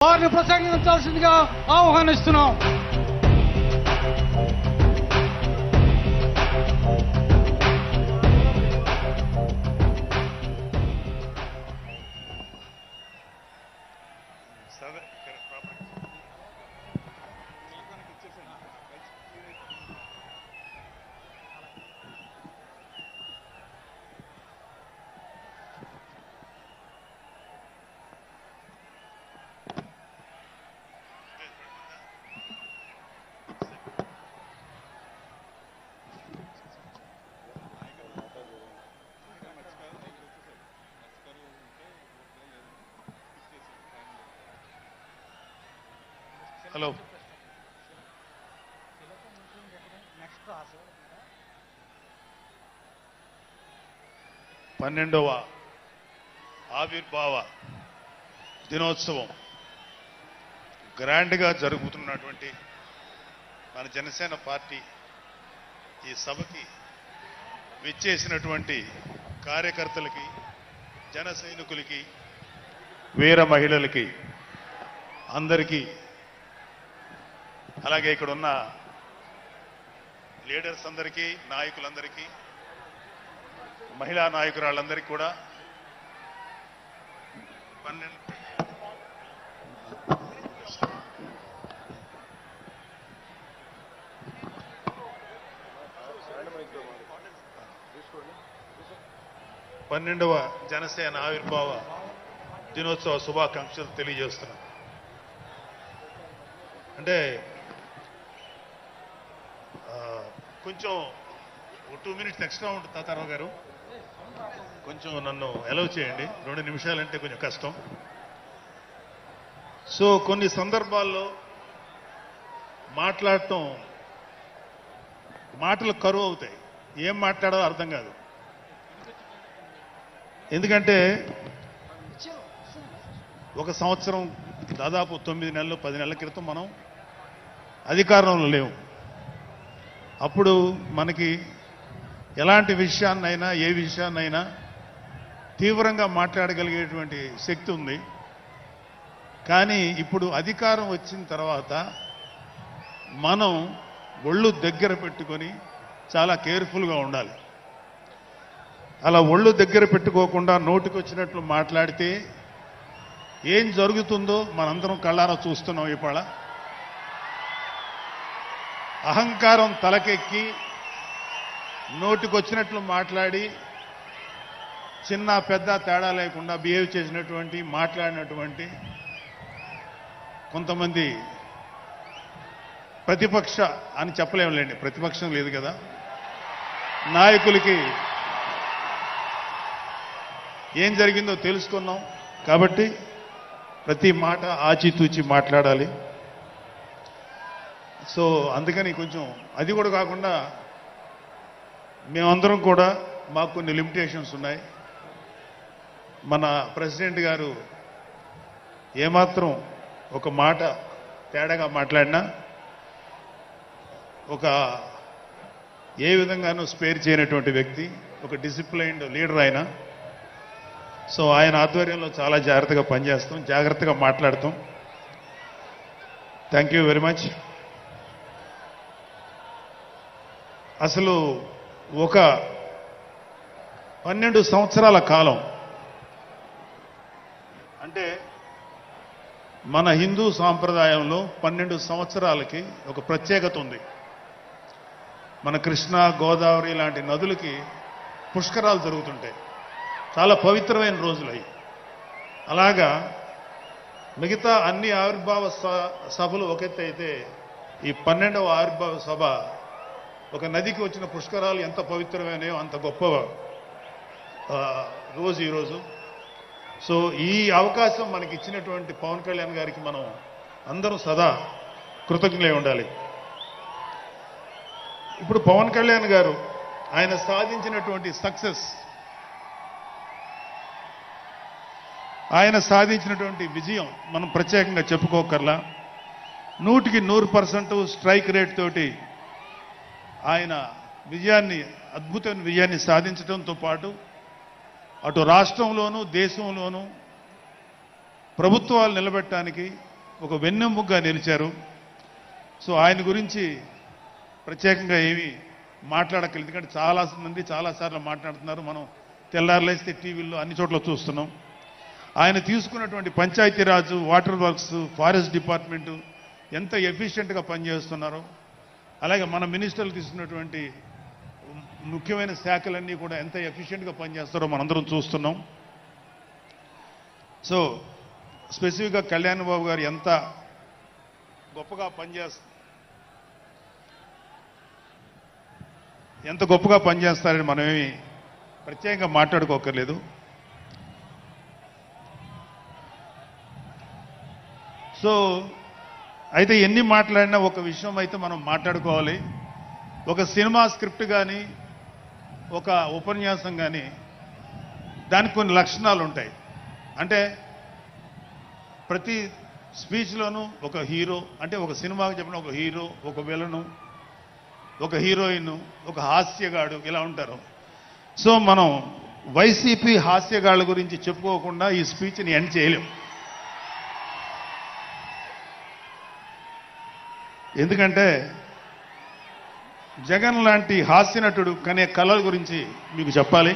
వారిని ప్రసంగించాల్సిందిగా ఆహ్వానిస్తున్నాం. హలో, 12వ ఆవిర్భావ దినోత్సవం గ్రాండ్గా జరుగుతున్నటువంటి మన జనసేన పార్టీ ఈ సభకి విచ్చేసినటువంటి కార్యకర్తలకి, జన సైనికులకి, వీర మహిళలకి అందరికీ, అలాగే ఇక్కడ ఉన్న లీడర్స్ అందరికీ, నాయకులందరికీ, మహిళా నాయకురాళ్ళందరికీ కూడా 12వ జనసేన ఆవిర్భావ దినోత్సవ శుభాకాంక్షలు తెలియజేస్తున్నాం. అంటే కొంచెం 2 minutes ఎక్స్ట్రా ఉంటుంది తాతారావు గారు, కొంచెం నన్ను అలౌ చేయండి. 2 నిమిషాలంటే కొంచెం కష్టం. సో కొన్ని సందర్భాల్లో మాట్లాడటం, మాటలు కరువు అవుతాయి, ఏం మాట్లాడాలో అర్థం కాదు. ఎందుకంటే ఒక సంవత్సరం, దాదాపు 9 నెలలు 10 నెలల క్రితం మనం అధికారంలో లేవు. అప్పుడు మనకి ఎలాంటి విషయాన్నైనా, ఏ విషయాన్నైనా తీవ్రంగా మాట్లాడగలిగేటువంటి శక్తి ఉంది. కానీ ఇప్పుడు అధికారం వచ్చిన తర్వాత మనం ఒళ్ళు దగ్గర పెట్టుకొని చాలా కేర్ఫుల్గా ఉండాలి. అలా ఒళ్ళు దగ్గర పెట్టుకోకుండా నోటికొచ్చినట్లు మాట్లాడితే ఏం జరుగుతుందో మనందరం కళ్ళారా చూస్తున్నాం. ఇవాళ అహంకారం తలకెక్కి నోటికొచ్చినట్లు మాట్లాడి చిన్న పెద్ద తేడా లేకుండా బిహేవ్ చేసినటువంటి, మాట్లాడినటువంటి కొంతమంది ప్రతిపక్ష అని చెప్పలేములేండి, ప్రతిపక్షం లేదు కదా, నాయకులకి ఏం జరిగిందో తెలుసుకున్నాం. కాబట్టి ప్రతి మాట ఆచితూచి మాట్లాడాలి. సో అందుకని కొంచెం అది కూడా కాకుండా మేమందరం కూడా మాకు కొన్ని లిమిటేషన్స్ ఉన్నాయి. మన ప్రెసిడెంట్ గారు ఏమాత్రం ఒక మాట తేడాగా మాట్లాడినా ఏ విధంగానూ స్పేర్ చేయనటువంటి వ్యక్తి, ఒక డిసిప్లైన్డ్ లీడర్ ఆయన. సో ఆయన ఆధ్వర్యంలో చాలా జాగ్రత్తగా పనిచేస్తాం, జాగ్రత్తగా మాట్లాడతాం. Thank you very much. అసలు ఒక 12 సంవత్సరాల కాలం అంటే మన హిందూ సాంప్రదాయంలో 12 సంవత్సరాలకి ఒక ప్రత్యేకత ఉంది. మన కృష్ణా, గోదావరి లాంటి నదులకి పుష్కరాలు జరుగుతుంటాయి, చాలా పవిత్రమైన రోజులు అవి. అలాగా మిగతా అన్ని ఆవిర్భావ సభలు ఒక ఎత్తు అయితే, ఈ 12వ ఆవిర్భావ సభ ఒక నదికి వచ్చిన పుష్కరాలు ఎంత పవిత్రమైనయో అంత గొప్ప రోజు ఈరోజు. సో ఈ అవకాశం మనకి ఇచ్చినటువంటి పవన్ కళ్యాణ్ గారికి మనం అందరం సదా కృతజ్ఞులై ఉండాలి. ఇప్పుడు పవన్ కళ్యాణ్ గారు ఆయన సాధించినటువంటి సక్సెస్, ఆయన సాధించినటువంటి విజయం మనం ప్రత్యేకంగా చెప్పుకోకర్లా. 100కి 100% స్ట్రైక్ రేట్ తోటి ఆయన అద్భుతమైన విజయాన్ని సాధించడంతో పాటు అటు రాష్ట్రంలోనూ దేశంలోనూ ప్రభుత్వాలు నిలబెట్టడానికి ఒక వెన్నెముకగా నిలిచారు. సో ఆయన గురించి ప్రత్యేకంగా ఏమీ మాట్లాడక్కర్లేదు, ఎందుకంటే చాలామంది చాలాసార్లు మాట్లాడుతున్నారు. మనం తెల్లారులేస్తే టీవీల్లో అన్ని చోట్ల చూస్తున్నాం. ఆయన తీసుకున్నటువంటి Panchayati Raj, water works, forest department ఎంత ఎఫిషియెంట్గా పనిచేస్తున్నారో, అలాగే మన మినిస్టర్లు తీసుకున్నటువంటి ముఖ్యమైన శాఖలన్నీ కూడా ఎంత ఎఫిషియెంట్గా పనిచేస్తారో మనందరం చూస్తున్నాం. సో స్పెసిఫిక్గా కళ్యాణ్ బాబు గారు ఎంత గొప్పగా పనిచేస్తారని మనమేమి ప్రత్యేకంగా మాట్లాడుకోకర్లేదు. సో అయితే ఎన్ని మాట్లాడినా ఒక విషయం అయితే మనం మాట్లాడుకోవాలి. ఒక సినిమా స్క్రిప్ట్ కానీ ఒక ఉపన్యాసం కానీ దానికి కొన్ని లక్షణాలు ఉంటాయి. అంటే ప్రతి స్పీచ్లోనూ ఒక హీరో, అంటే ఒక సినిమాకి చెప్పిన ఒక హీరో, ఒక విలను, ఒక హీరోయిన్, ఒక హాస్యగాడు ఇలా ఉంటారు. సో మనం వైసీపీ హాస్యగాళ్ళ గురించి చెప్పుకోకుండా ఈ స్పీచ్ని ఎండ్ చేయలేం. ఎందుకంటే జగన్ లాంటి హాస్యనటుడు కనే కళల గురించి మీకు చెప్పాలి.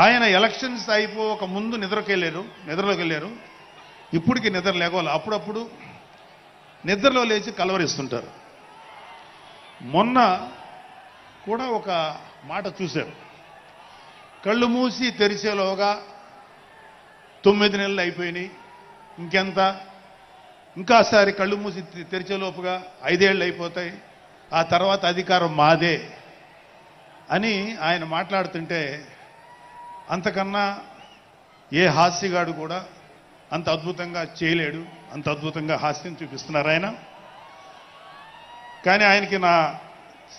ఆయన ఎలక్షన్స్ అయిపోక ముందు నిద్రలోకి వెళ్ళారు. ఇప్పటికి నిద్ర లేవాలి. అప్పుడప్పుడు నిద్రలో లేచి కలవరిస్తుంటారు. మొన్న కూడా ఒక మాట చూశారు. కళ్ళు మూసి తెరిచేలోగా 9 నెలలు అయిపోయినాయి, ఇంకెంత, ఇంకాసారి కళ్ళు మూసి తెరిచేలోపుగా 5 ఏళ్ళు అయిపోతాయి, ఆ తర్వాత అధికారం మాదే అని ఆయన మాట్లాడుతుంటే అంతకన్నా ఏ హాస్యగాడు కూడా అంత అద్భుతంగా చేయలేడు. అంత అద్భుతంగా హాస్యం చూపిస్తున్నారు ఆయన. కానీ ఆయనకి నా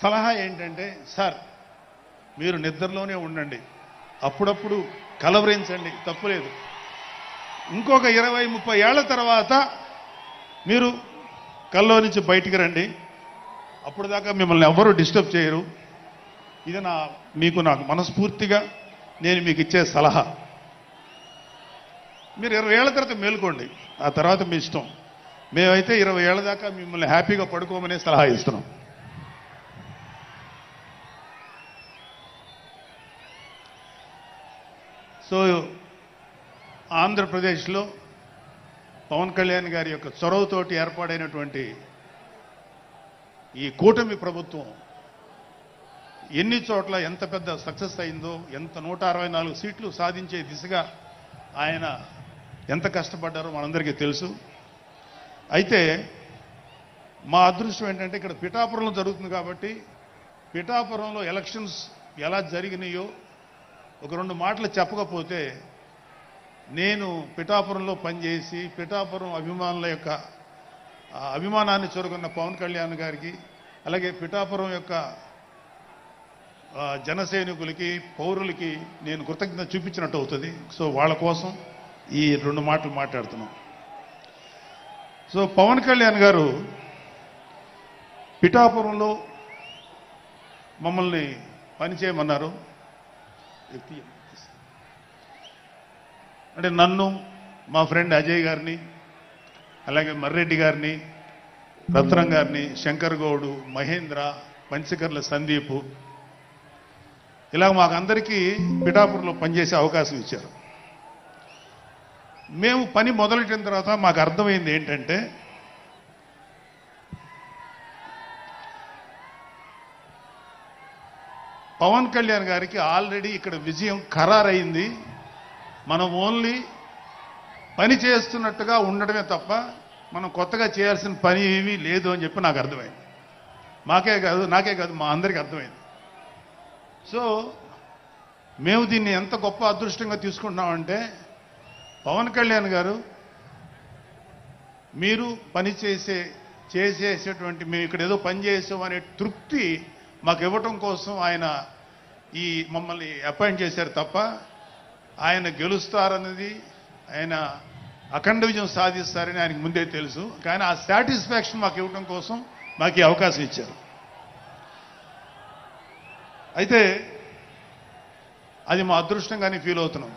సలహా ఏంటంటే, సార్ మీరు నిద్రలోనే ఉండండి, అప్పుడప్పుడు కలవరించండి, తప్పులేదు. ఇంకొక 20-30 ఏళ్ల తర్వాత మీరు కల్లో నుంచి బయటికి రండి, అప్పుడు దాకా మిమ్మల్ని ఎవరూ డిస్టర్బ్ చేయరు. ఇది నాకు మనస్ఫూర్తిగా నేను మీకు ఇచ్చే సలహా. మీరు 20 ఏళ్ల తర్వాత మేలుకోండి, ఆ తర్వాత మీ ఇష్టం. మేమైతే 20 ఏళ్ల దాకా మిమ్మల్ని హ్యాపీగా పడుకోమనే సలహా ఇస్తున్నాం. సో ఆంధ్రప్రదేశ్లో పవన్ కళ్యాణ్ గారి యొక్క చొరవతోటి ఏర్పాడైనటువంటి ఈ కూటమి ప్రభుత్వం ఎన్ని చోట్ల ఎంత పెద్ద సక్సెస్ అయిందో, ఎంత 164 సీట్లు సాధించే దిశగా ఆయన ఎంత కష్టపడ్డారో మనందరికీ తెలుసు. అయితే మా అదృష్టం ఏంటంటే ఇక్కడ పిఠాపురంలో జరుగుతుంది కాబట్టి పిఠాపురంలో ఎలక్షన్స్ ఎలా జరిగినాయో ఒక 2 మాటలు చెప్పకపోతే, నేను పిఠాపురంలో పనిచేసి పిఠాపురం అభిమానుల యొక్క అభిమానాన్ని చూరగొన్న పవన్ కళ్యాణ్ గారికి, అలాగే పిఠాపురం యొక్క జనసైనికులకి, పౌరులకి నేను కృతజ్ఞత చూపించినట్టు అవుతుంది. సో వాళ్ళ కోసం ఈ 2 మాటలు మాట్లాడుతున్నాం. సో పవన్ కళ్యాణ్ గారు పిఠాపురంలో మమ్మల్ని పనిచేయమన్నారు. అంటే నన్ను, మా ఫ్రెండ్ అజయ్ గారిని, అలాగే మర్రెడ్డి గారిని, రత్నం గారిని, శంకర్ గౌడు, మహేంద్ర, పంచకర్ల సందీప్, ఇలా మాకందరికీ పిఠాపురంలో పనిచేసే అవకాశం ఇచ్చారు. మేము పని మొదలెట్టిన తర్వాత మాకు అర్థమైంది ఏంటంటే, పవన్ కళ్యాణ్ గారికి ఆల్రెడీ ఇక్కడ విజయం ఖరారైంది. మనం ఓన్లీ పని చేస్తున్నట్టుగా ఉండడమే తప్ప మనం కొత్తగా చేయాల్సిన పని ఏమీ లేదు అని చెప్పి నాకు అర్థమైంది. నాకే కాదు మా అందరికీ అర్థమైంది. సో మేము దీన్ని ఎంత గొప్ప అదృష్టంగా తీసుకుంటున్నామంటే, పవన్ కళ్యాణ్ గారు మీరు పని చేసేటువంటి మేము ఇక్కడ ఏదో పని చేసాం అనే తృప్తి మాకు ఇవ్వటం కోసం ఆయన ఈ మమ్మల్ని అపాయింట్ చేశారు తప్ప ఆయన గెలుస్తారన్నది, ఆయన అఖండ విజయం సాధిస్తారని ఆయనకు ముందే తెలుసు. కానీ ఆ సాటిస్ఫాక్షన్ మాకు ఇవ్వటం కోసం మాకు ఈ అవకాశం ఇచ్చారు. అయితే అది మా అదృష్టంగానే ఫీల్ అవుతున్నాం.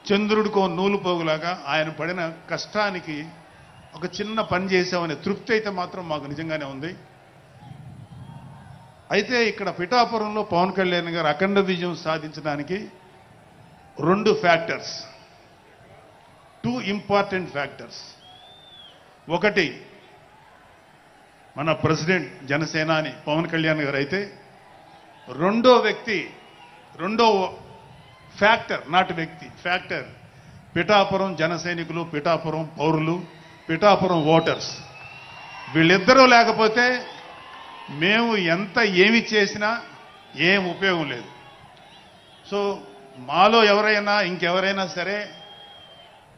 చంద్రుడికో నూలు పోగులాగా ఆయన పడిన కష్టానికి ఒక చిన్న పని చేసామనే తృప్తి అయితే మాత్రం మాకు నిజంగానే ఉంది. అయితే ఇక్కడ పిఠాపురంలో పవన్ కళ్యాణ్ గారు అఖండ విజయం సాధించడానికి 2 ఫ్యాక్టర్స్, 2 ఇంపార్టెంట్ ఫ్యాక్టర్స్. ఒకటి మన ప్రెసిడెంట్ జనసేనాని పవన్ కళ్యాణ్ గారు అయితే, రెండో ఫ్యాక్టర్, నాటి వ్యక్తి ఫ్యాక్టర్ పిఠాపురం జన సైనికులు, పిఠాపురం పౌరులు, పిఠాపురం ఓటర్స్. వీళ్ళిద్దరూ లేకపోతే మేము ఎంత ఏమి చేసినా ఏం ఉపయోగం లేదు. సో మాలో ఎవరైనా ఇంకెవరైనా సరే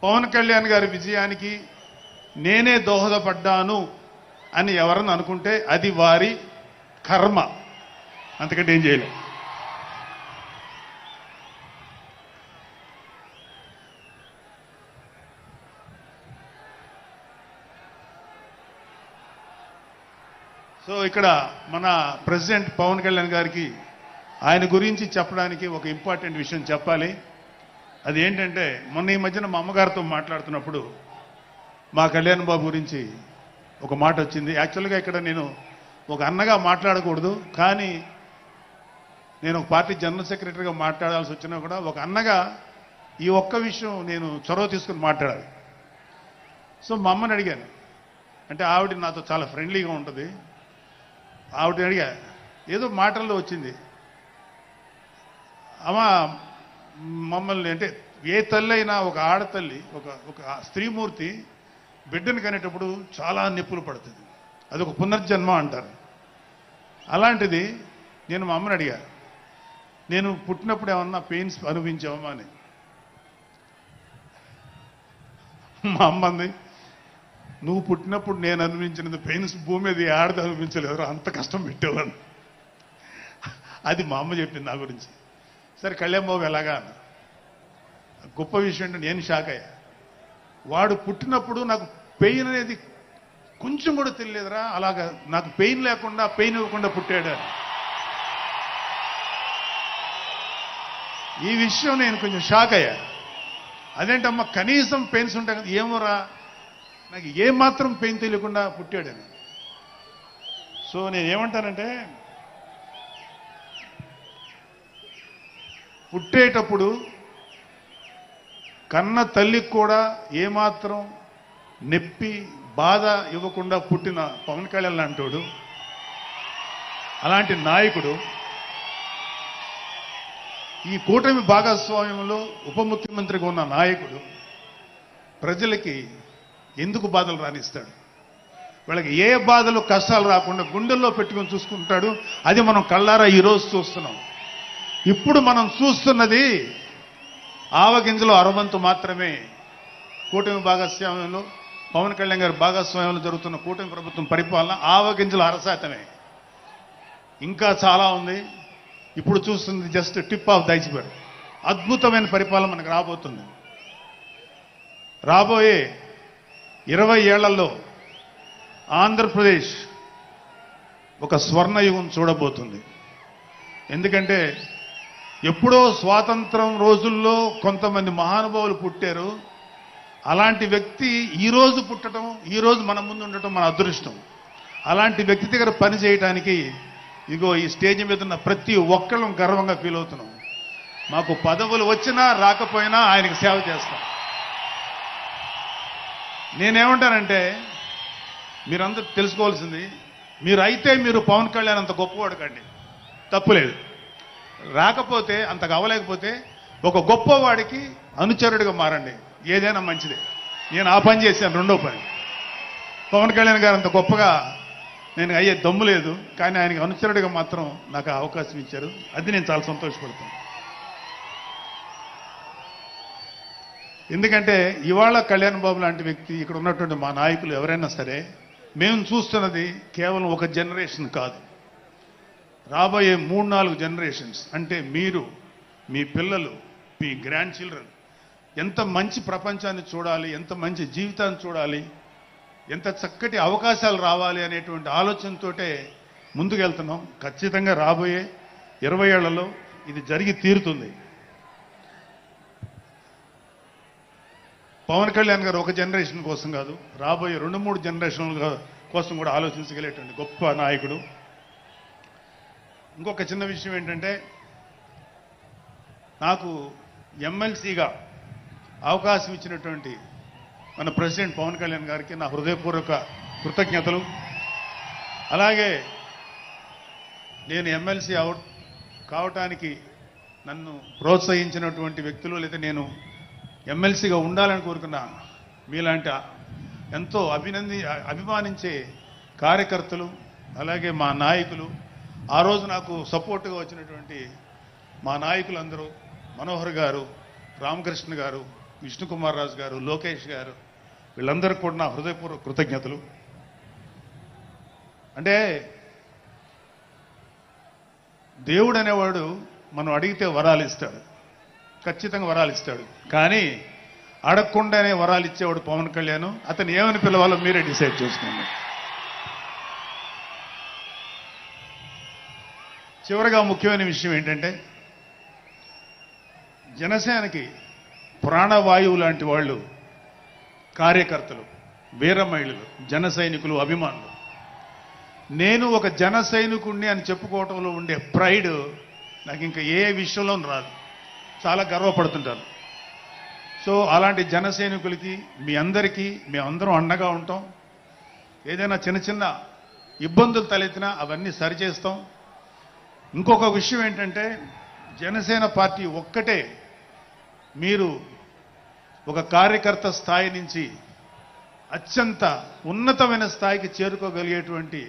పవన్ కళ్యాణ్ గారి విజయానికి నేనే దోహదపడ్డాను అని ఎవరన్నా అనుకుంటే అది వారి కర్మ, అంతకంటే ఏం చేయలేదు. సో ఇక్కడ మన ప్రెసిడెంట్ పవన్ కళ్యాణ్ గారికి ఆయన గురించి చెప్పడానికి ఒక ఇంపార్టెంట్ విషయం చెప్పాలి. అది ఏంటంటే, మొన్న ఈ మధ్యన మా అమ్మగారితో మాట్లాడుతున్నప్పుడు మా కళ్యాణ్ బాబు గురించి ఒక మాట వచ్చింది. యాక్చువల్గా ఇక్కడ నేను ఒక అన్నగా మాట్లాడకూడదు, కానీ నేను ఒక పార్టీ జనరల్ సెక్రటరీగా మాట్లాడాల్సి వచ్చినా కూడా ఒక అన్నగా ఈ ఒక్క విషయం నేను చొరవ తీసుకుని మాట్లాడాలి. సో మా అమ్మని అడిగాను, అంటే ఆవిడ నాతో చాలా ఫ్రెండ్లీగా ఉంటుంది. ఆవిడ అడిగా, ఏదో మాటల్లో వచ్చింది, అమ్మ మమ్మల్ని, అంటే ఏ తల్లి అయినా ఒక ఆడతల్లి, ఒక స్త్రీమూర్తి బిడ్డను కనేటప్పుడు చాలా నొప్పులు పడుతుంది, అదొక పునర్జన్మ అంటారు. అలాంటిది నేను మా అమ్మని అడిగా, నేను పుట్టినప్పుడు ఏమన్నా పెయిన్స్ అనుభవించావమ్మా అని. మా అమ్మ అంది, నువ్వు పుట్టినప్పుడు నేను అనుభవించినది పెయిన్స్ భూమి మీద ఆడది అనుభవించలేదు, అంత కష్టం పెట్టేవాళ్ళు. అది మా అమ్మ చెప్పింది నా గురించి. సరే కళ్యాణ్ బాబు ఎలాగా అన్న. గొప్ప విషయం అంటే నేను షాక్ అయ్యా. వాడు పుట్టినప్పుడు నాకు పెయిన్ అనేది కొంచెం కూడా తెలియలేదురా, అలాగా నాకు పెయిన్ లేకుండా, పెయిన్ ఇవ్వకుండా పుట్టాడు. ఈ విషయం నేను కొంచెం షాక్ అయ్యా. అదేంటమ్మా కనీసం పెయిన్స్ ఉంటాయి కదా, ఏమోరా నాకు ఏమాత్రం పెయిన్ తెలియకుండా పుట్టాడని. సో నేనేమంటానంటే, పుట్టేటప్పుడు కన్న తల్లికి కూడా ఏమాత్రం నొప్పి బాధ ఇవ్వకుండా పుట్టిన పవన్ కళ్యాణ్ లాంటోడు, అలాంటి నాయకుడు ఈ కూటమి భాగస్వామ్యంలో ఉప ముఖ్యమంత్రిగా ఉన్న నాయకుడు ప్రజలకి ఎందుకు బాధలు రానిస్తాడు? వాళ్ళకి ఏ బాధలు కష్టాలు రాకుండా గుండెల్లో పెట్టుకొని చూసుకుంటాడు. అది మనం కళ్ళారా ఈరోజు చూస్తున్నాం. ఇప్పుడు మనం చూస్తున్నది ఆవగింజలో అరవంతు మాత్రమే. కూటమి భాగస్వామ్యంలో పవన్ కళ్యాణ్ గారి భాగస్వామ్యంలో జరుగుతున్న కూటమి ప్రభుత్వం పరిపాలన ఆవగింజల అరశాతమే. ఇంకా చాలా ఉంది. ఇప్పుడు చూస్తుంది just tip of the iceberg. అద్భుతమైన పరిపాలన మనకు రాబోతుంది. రాబోయే 20 ఏళ్లలో ఆంధ్రప్రదేశ్ ఒక స్వర్ణయుగం చూడబోతుంది. ఎందుకంటే ఎప్పుడో స్వాతంత్రం రోజుల్లో కొంతమంది మహానుభావులు పుట్టారు. అలాంటి వ్యక్తి ఈరోజు పుట్టడం, ఈరోజు మన ముందు ఉండటం మన అదృష్టం. అలాంటి వ్యక్తి దగ్గర పని చేయడానికి ఇగో ఈ స్టేజ్ మీద ఉన్న ప్రతి ఒక్కళ్ళం గర్వంగా ఫీల్ అవుతున్నాం. మాకు పదవులు వచ్చినా రాకపోయినా ఆయనకి సేవ చేస్తాం. నేనేమంటానంటే, మీరందరూ తెలుసుకోవాల్సింది, మీరు పవన్ కళ్యాణ్ అంత గొప్పవాడు కండి, తప్పులేదు. రాకపోతే అంతగా అవ్వలేకపోతే ఒక గొప్పవాడికి అనుచరుడిగా మారండి, ఏదైనా మంచిదే. నేను ఆ పని చేశాను. రెండో పని, పవన్ కళ్యాణ్ గారు అంత గొప్పగా నేను అయ్యే దమ్ము లేదు, కానీ ఆయనకి అనుచరుడిగా మాత్రం నాకు అవకాశం ఇచ్చారు. అది నేను చాలా సంతోషపడతాను. ఎందుకంటే ఇవాళ కళ్యాణ్ బాబు లాంటి వ్యక్తి, ఇక్కడ ఉన్నటువంటి మా నాయకులు ఎవరైనా సరే, మేము చూస్తున్నది కేవలం ఒక జనరేషన్ కాదు, రాబోయే 3-4 జనరేషన్స్. అంటే మీరు, మీ పిల్లలు, మీ గ్రాండ్ చిల్డ్రన్ ఎంత మంచి ప్రపంచాన్ని చూడాలి, ఎంత మంచి జీవితాన్ని చూడాలి, ఎంత చక్కటి అవకాశాలు రావాలి అనేటువంటి ఆలోచనతోటే ముందుకెళ్తున్నాం. ఖచ్చితంగా రాబోయే 20 ఏళ్లలో ఇది జరిగి తీరుతుంది. పవన్ కళ్యాణ్ గారు ఒక జనరేషన్ కోసం కాదు, రాబోయే 2-3 జనరేషన్ల కోసం కూడా ఆలోచించగలిగేటువంటి గొప్ప నాయకుడు. ఇంకొక చిన్న విషయం ఏంటంటే, నాకు ఎమ్మెల్సీగా అవకాశం ఇచ్చినటువంటి మన ప్రెసిడెంట్ పవన్ కళ్యాణ్ గారికి నా హృదయపూర్వక కృతజ్ఞతలు. అలాగే నేను ఎమ్మెల్సీ కావటానికి నన్ను ప్రోత్సహించినటువంటి వ్యక్తులు, లేదా నేను ఎమ్మెల్సీగా ఉండాలని కోరుకున్న మీలాంటి ఎంతో అభిమానించే కార్యకర్తలు, అలాగే మా నాయకులు, ఆ రోజు నాకు సపోర్టుగా వచ్చినటువంటి మా నాయకులందరూ, మనోహర్ గారు, రామకృష్ణ గారు, విష్ణుకుమార్ రాజు గారు, లోకేష్ గారు, వీళ్ళందరికీ కూడా నా హృదయపూర్వక కృతజ్ఞతలు. అంటే దేవుడు అనేవాడు మనం అడిగితే వరాలు ఇస్తాడు, ఖచ్చితంగా వరాలు ఇస్తాడు. కానీ అడగకుండానే వరాలు ఇచ్చేవాడు పవన్ కళ్యాణ్. అతను ఏమని పిలవాలో మీరే డిసైడ్ చేసుకోండి. చివరగా ముఖ్యమైన విషయం ఏంటంటే, జనసేనకి ప్రాణవాయువు లాంటి వాళ్ళు కార్యకర్తలు, వీర మహిళలు, జన సైనికులు, అభిమానులు. నేను ఒక జన సైనికుడిని అని చెప్పుకోవటంలో ఉండే ప్రైడ్ నాకు ఇంకా ఏ విషయంలో రాదు. చాలా గర్వపడుతుంటాను. సో అలాంటి జన సైనికులకి మీ అందరికీ మేమందరం అండగా ఉంటాం. ఏదైనా చిన్న చిన్న ఇబ్బందులు తలెత్తినా అవన్నీ సరిచేస్తాం. ఇంకొక విషయం ఏంటంటే, జనసేన పార్టీ ఒక్కటే మీరు ఒక కార్యకర్త స్థాయి నుంచి అత్యంత ఉన్నతమైన స్థాయికి చేరుకోగలిగేటువంటి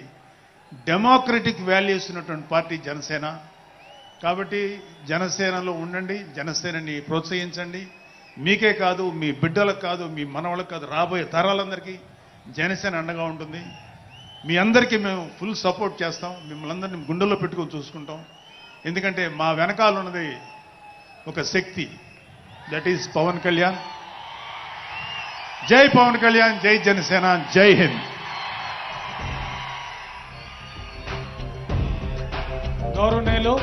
డెమోక్రటిక్ వాల్యూస్ ఉన్నటువంటి పార్టీ జనసేన. కాబట్టి జనసేనలో ఉండండి, జనసేనని ప్రోత్సహించండి. మీకే కాదు, మీ బిడ్డలకు కాదు, మీ మనవలకు కాదు, రాబోయే తరాలందరికీ జనసేన అండగా ఉంటుంది. మీ అందరికీ మేము ఫుల్ సపోర్ట్ చేస్తాం. మిమ్మల్ని అందరినీ గుండెల్లో పెట్టుకొని చూసుకుంటాం. ఎందుకంటే మా వెనకాల ఉన్నది ఒక శక్తి, దట్ ఈజ్ పవన్ కళ్యాణ్. జై పవన్ కళ్యాణ్, జై జనసేన, జై హింద్. గౌరవనీయులు